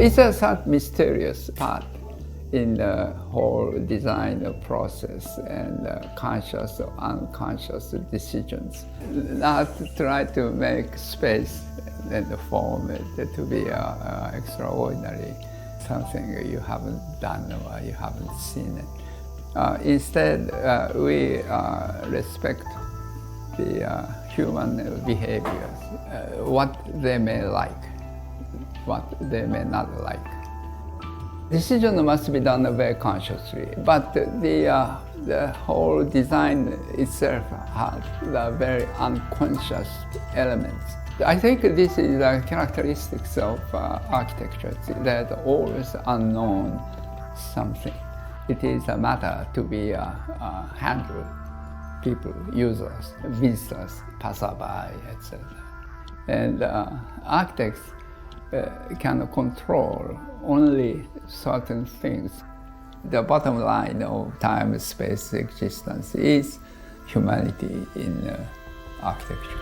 It's a sort of mysterious part in the whole design process and conscious or unconscious decisions. Not try to make space and form it to be extraordinary, something you haven't done or you haven't seen it. Instead, we respect the human behaviors, what they may like, what they may not like. Decision must be done very consciously, but the whole design itself has the very unconscious elements. I think this is the characteristics of architecture, that always unknown something. It is a matter to be handled, people, users, visitors, passerby, etc. And architects can control only certain things. The bottom line of time, space, existence is humanity in architecture.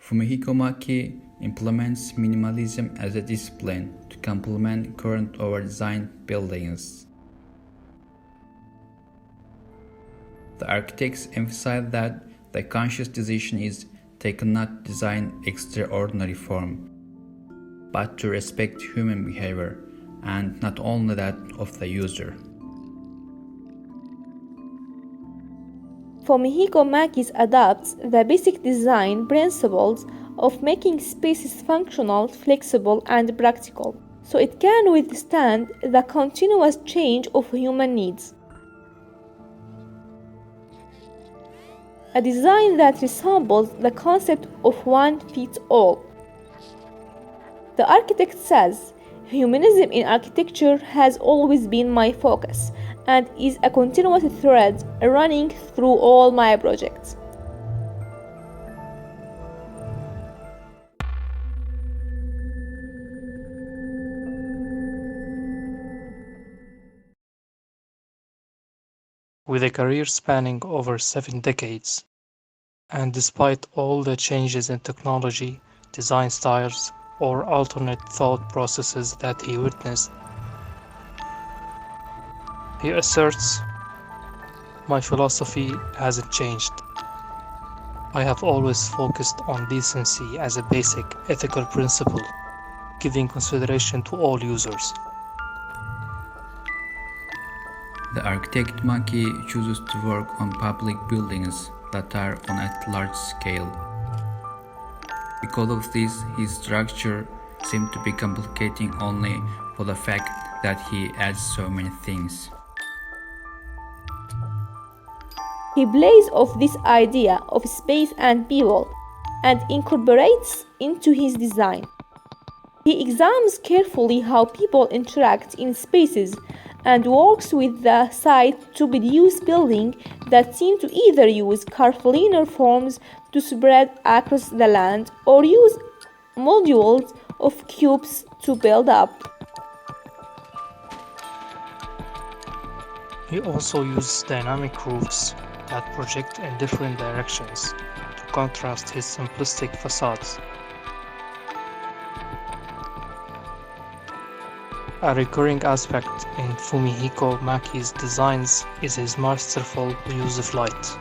Fumihiko Maki implements minimalism as a discipline to complement current over-designed buildings. The architects emphasize that the conscious decision is taken not to design extraordinary form, but to respect human behavior, and not only that of the user. Fumihiko Maki adopts the basic design principles of making spaces functional, flexible, and practical, so it can withstand the continuous change of human needs. A design that resembles the concept of one fits all. The architect says, "Humanism in architecture has always been my focus and is a continuous thread running through all my projects." With a career spanning over 7 decades, and despite all the changes in technology, design styles, or alternate thought processes that he witnessed, he asserts, "My philosophy hasn't changed. I have always focused on decency as a basic ethical principle, giving consideration to all users." The architect Maki chooses to work on public buildings that are on a large scale. Because of this, his structure seems to be complicating only for the fact that he adds so many things. He plays off this idea of space and people and incorporates into his design. He examines carefully how people interact in spaces and works with the site to produce buildings that seem to either use curvilinear forms to spread across the land or use modules of cubes to build up. He also uses dynamic roofs that project in different directions to contrast his simplistic facades. A recurring aspect in Fumihiko Maki's designs is his masterful use of light.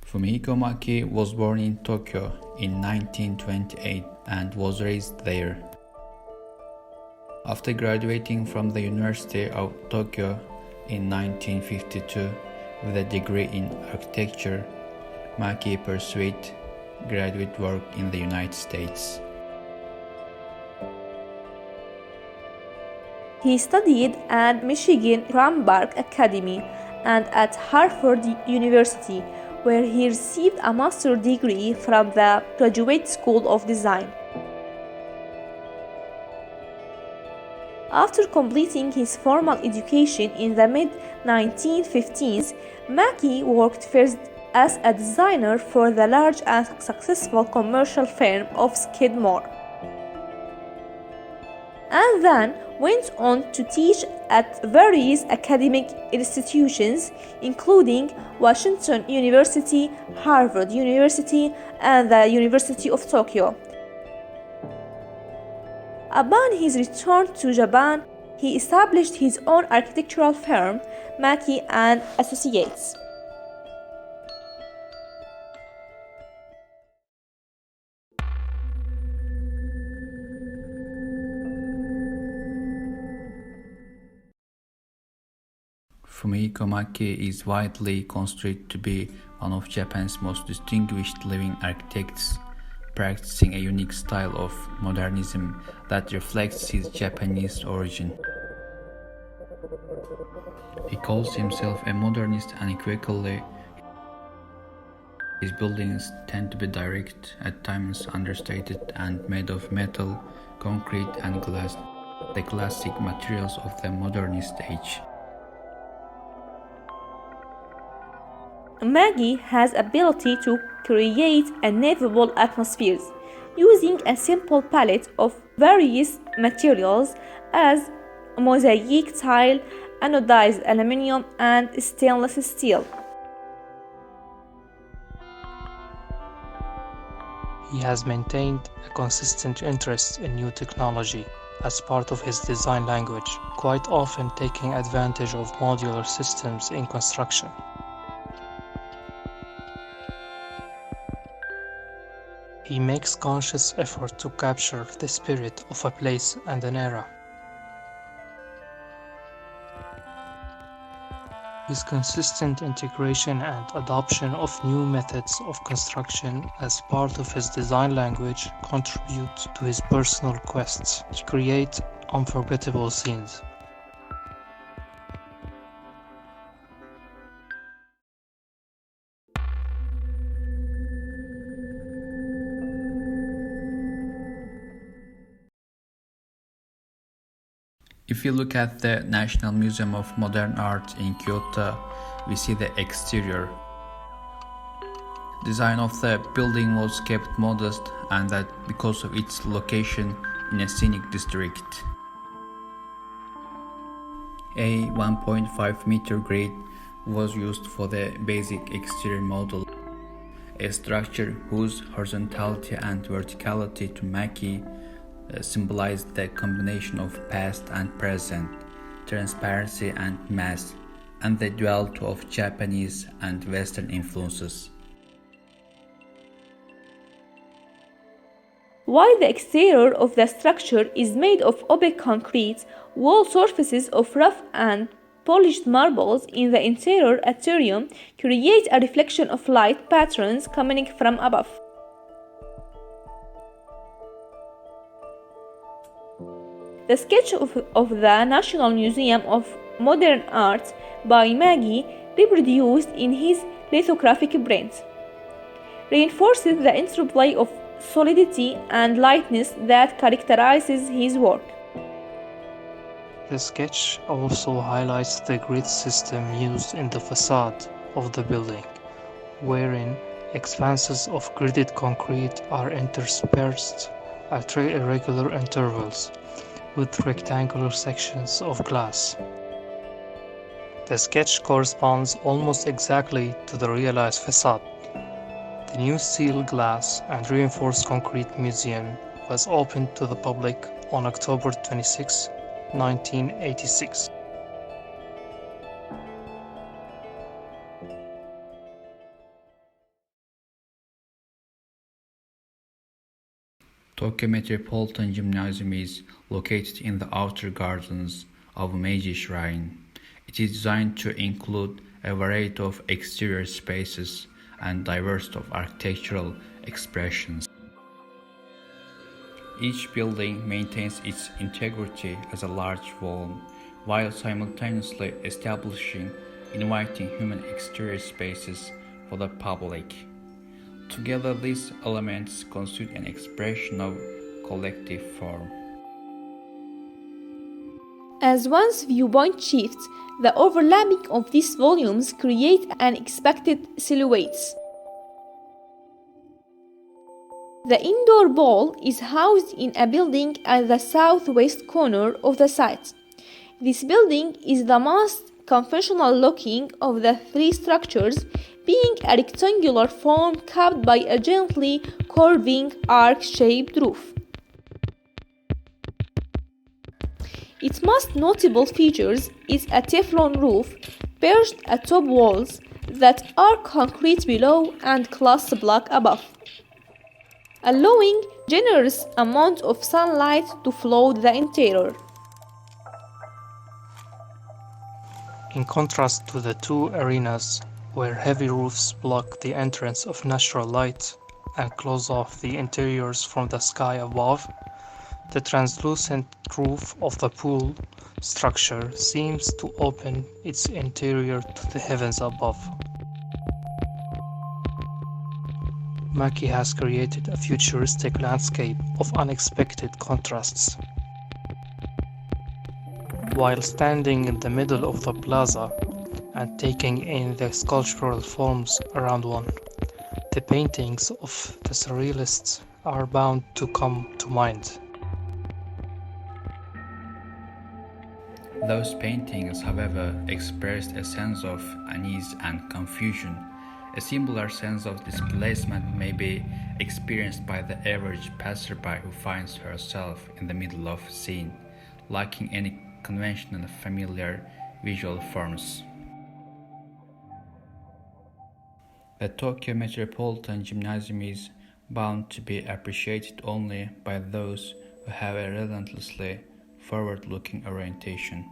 Fumihiko Maki was born in Tokyo in 1928 and was raised there. After graduating from the University of Tokyo in 1952 with a degree in architecture, Maki pursued graduate work in the United States. He studied at Michigan Cranbrook Academy and at Harvard University, where he received a master's degree from the Graduate School of Design. After completing his formal education in the mid-1950s, Maki worked first as a designer for the large and successful commercial firm of Skidmore, and then went on to teach at various academic institutions, including Washington University, Harvard University, and the University of Tokyo. Upon his return to Japan, he established his own architectural firm, Maki and Associates. Fumihiko Maki is widely considered to be one of Japan's most distinguished living architects, practicing a unique style of modernism that reflects his Japanese origin. He calls himself a modernist unequivocally. His buildings tend to be direct, at times understated, and made of metal, concrete, and glass, the classic materials of the modernist age. Maki has ability to create ineffable atmospheres using a simple palette of various materials as mosaic tile, anodized aluminum, and stainless steel. He has maintained a consistent interest in new technology as part of his design language, quite often taking advantage of modular systems in construction. He makes conscious effort to capture the spirit of a place and an era. His consistent integration and adoption of new methods of construction as part of his design language contribute to his personal quests to create unforgettable scenes. If you look at the National Museum of Modern Art in Kyoto, we see the exterior. Design of the building was kept modest, and that because of its location in a scenic district. A 1.5 meter grade was used for the basic exterior model, a structure whose horizontality and verticality to Maki symbolized the combination of past and present, transparency and mass, and the duality of Japanese and Western influences. While the exterior of the structure is made of opaque concrete, wall surfaces of rough and polished marbles in the interior atrium create a reflection of light patterns coming from above. The sketch of the National Museum of Modern Art by Maki, reproduced in his lithographic print, reinforces the interplay of solidity and lightness that characterizes his work. The sketch also highlights the grid system used in the facade of the building, wherein expanses of gridded concrete are interspersed at irregular intervals with rectangular sections of glass. The sketch corresponds almost exactly to the realized facade. The new steel, glass, and reinforced concrete museum was opened to the public on October 26, 1986. Tokyo Metropolitan Gymnasium is located in the outer gardens of Meiji Shrine. It is designed to include a variety of exterior spaces and diversity of architectural expressions. Each building maintains its integrity as a large wall, while simultaneously establishing inviting human exterior spaces for the public. Together, these elements constitute an expression of collective form. As one's viewpoint shifts, the overlapping of these volumes create unexpected silhouettes. The indoor ball is housed in a building at the southwest corner of the site. This building is the most conventional looking of the three structures, being a rectangular form capped by a gently curving arc-shaped roof. Its most notable features is a Teflon roof perched atop walls that are concrete below and glass block above, allowing generous amount of sunlight to flood the interior. In contrast to the two arenas, where heavy roofs block the entrance of natural light and close off the interiors from the sky above, the translucent roof of the pool structure seems to open its interior to the heavens above. Maki has created a futuristic landscape of unexpected contrasts. While standing in the middle of the plaza and taking in the sculptural forms around one, the paintings of the surrealists are bound to come to mind. Those paintings, however, expressed a sense of unease and confusion. A similar sense of displacement may be experienced by the average passerby who finds herself in the middle of a scene, lacking any conventional and familiar visual forms. The Tokyo Metropolitan Gymnasium is bound to be appreciated only by those who have a relentlessly forward-looking orientation.